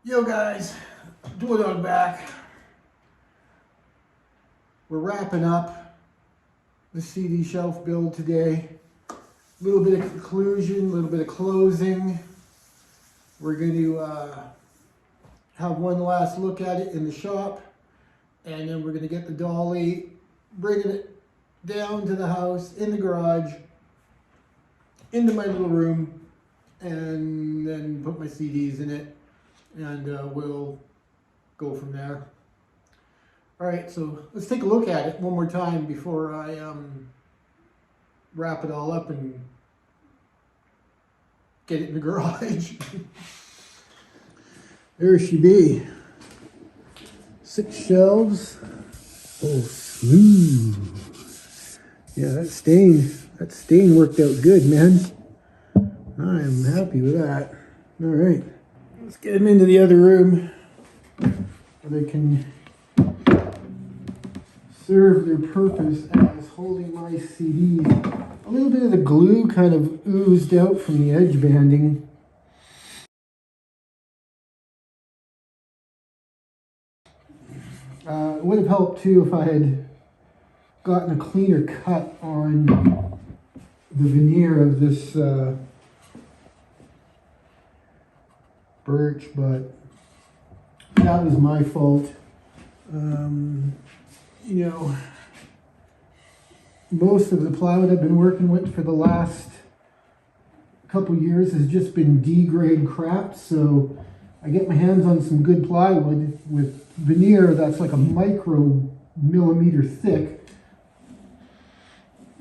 Yo guys, Dwoodog back. We're wrapping up the CD shelf build today. A little bit of conclusion, a little bit of closing. We're going to have one last look at it in the shop, and then we're going to get the dolly, bringing it down to the house, in the garage, into my little room, and then put my CDs in it, and we'll go from there. All right, so let's take a look at it one more time before I wrap it all up and get it in the garage. There she be. 6 shelves. Oh, smooth. Yeah, that stain worked out good, man. I'm happy with that. All right, let's get them into the other room where they can serve their purpose as holding my CDs. A little bit of the glue kind of oozed out from the edge banding. It would have helped too if I had gotten a cleaner cut on the veneer of this birch, but that was my fault. You know, most of the plywood I've been working with for the last couple years has just been D-grade crap, so I get my hands on some good plywood with veneer that's like a micro millimeter thick.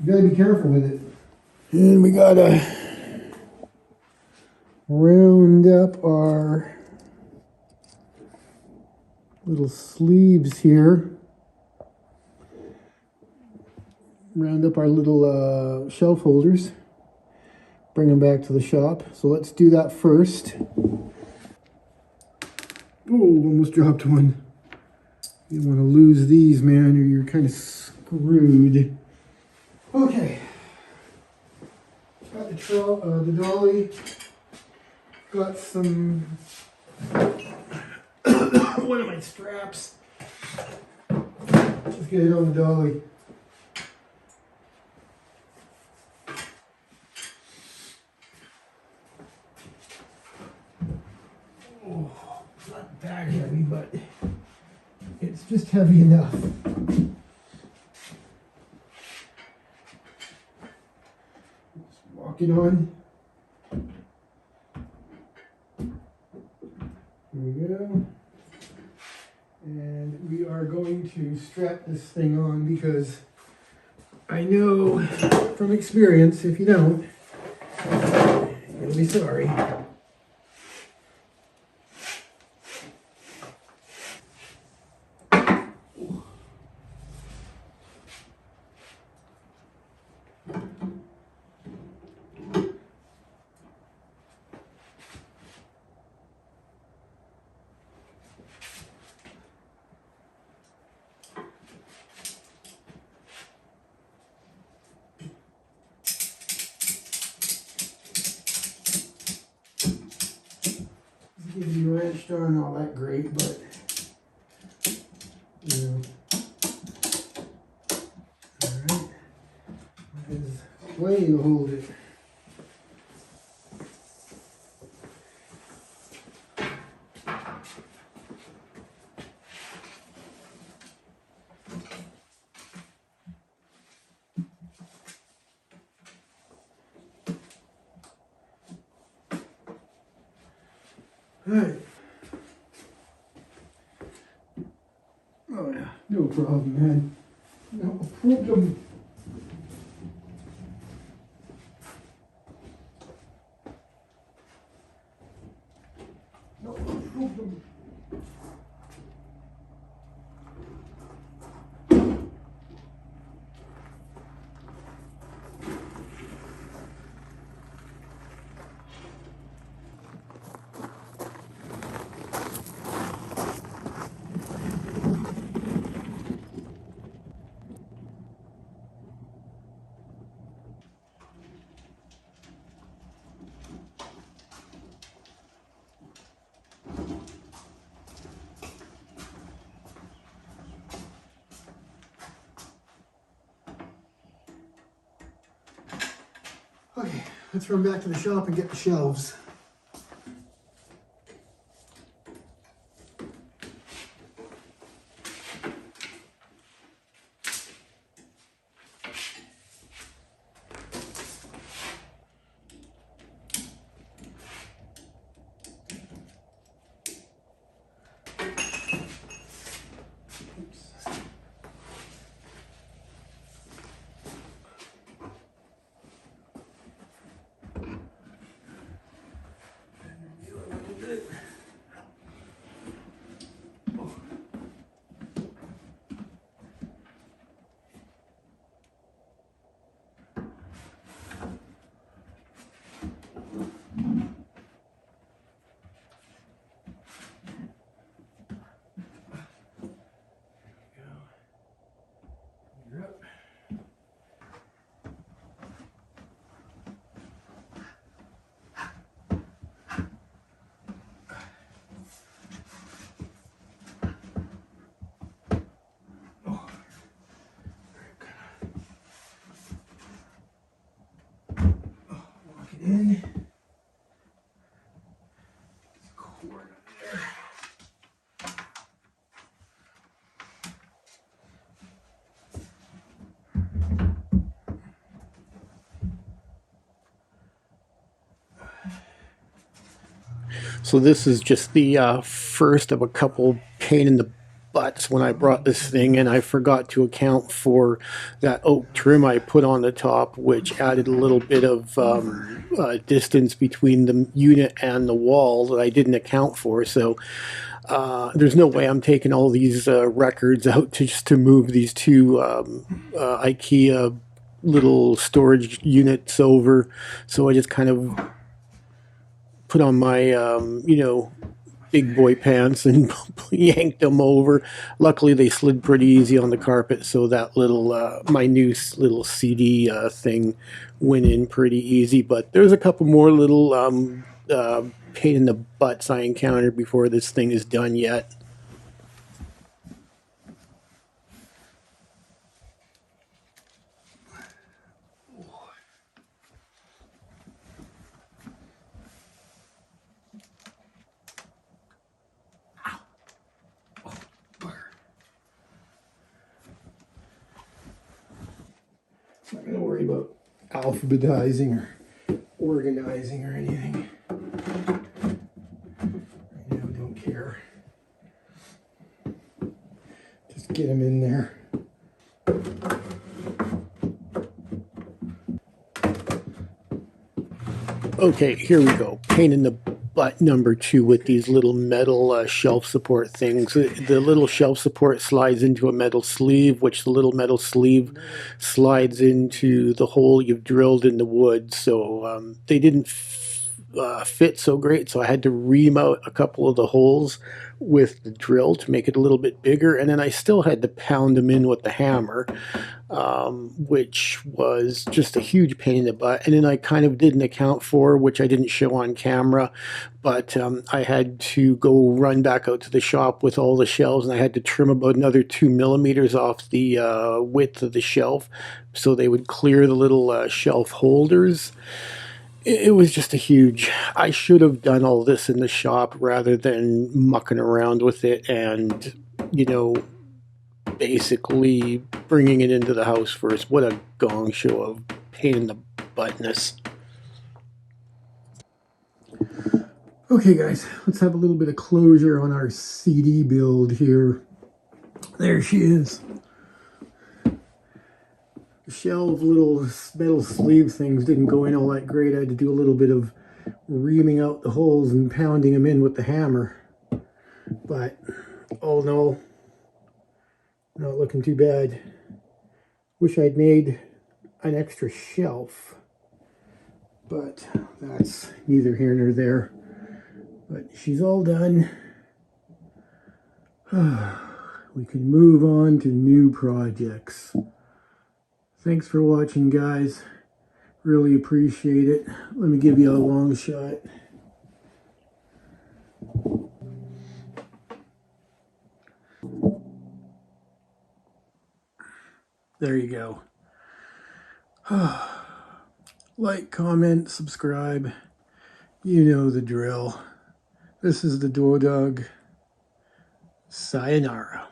You gotta be careful with it. And we gotta round up our little sleeves here. Round up our little shelf holders. Bring them back to the shop. So let's do that first. Oh, almost dropped one. You don't want to lose these, man, or you're kind of screwed. Okay. Got the dolly. Got some one of my straps. Let's get it on the dolly. Oh, not that heavy, but it's just heavy enough. Just walk it on. Here we go. And we are going to strap this thing on because I know from experience, if you don't, you'll be sorry. Gives you wrenched on all that great, but you know, all right, there's plenty to hold it. All right. Oh yeah, no problem, man. No problem. No problem. Let's run back to the shop and get the shelves. In. Cord under there. So this is just the first of a couple pain in the butts when I brought this thing in. I forgot to account for that oak trim I put on the top, which added a little bit of distance between the unit and the wall that I didn't account for. So there's no way I'm taking all these records out just to move these two IKEA little storage units over. So I just kind of put on my, you know, big boy pants and yanked them over. Luckily, they slid pretty easy on the carpet, so that little, my new little CD thing went in pretty easy. But there's a couple more little pain in the butts I encountered before this thing is done yet. I'm not going to worry about alphabetizing or organizing or anything. Right now, I don't care. Just get them in there. Okay, here we go. Pain in the butt number 2 with these little metal shelf support things. The little shelf support slides into a metal sleeve, which the little metal sleeve slides into the hole you've drilled in the wood. So they didn't fit so great, so I had to ream out a couple of the holes with the drill to make it a little bit bigger, and then I still had to pound them in with the hammer, which was just a huge pain in the butt. And then I kind of didn't account for, which I didn't show on camera, but I had to go run back out to the shop with all the shelves, and I had to trim about another 2 millimeters off the width of the shelf so they would clear the little shelf holders. It was just a huge, I should have done all this in the shop rather than mucking around with it and, you know, basically bringing it into the house first. What a gong show of pain in the buttness. Okay guys, let's have a little bit of closure on our CD build here. There she is. The shelf little metal sleeve things didn't go in all that great. I had to do a little bit of reaming out the holes and pounding them in with the hammer. But, oh no, not looking too bad. Wish I'd made an extra shelf, but that's neither here nor there. But she's all done. We can move on to new projects. Thanks for watching, guys. Really appreciate it. Let me give you a long shot. There you go. Like, comment, subscribe. You know the drill. This is the Dwoodog. Sayonara.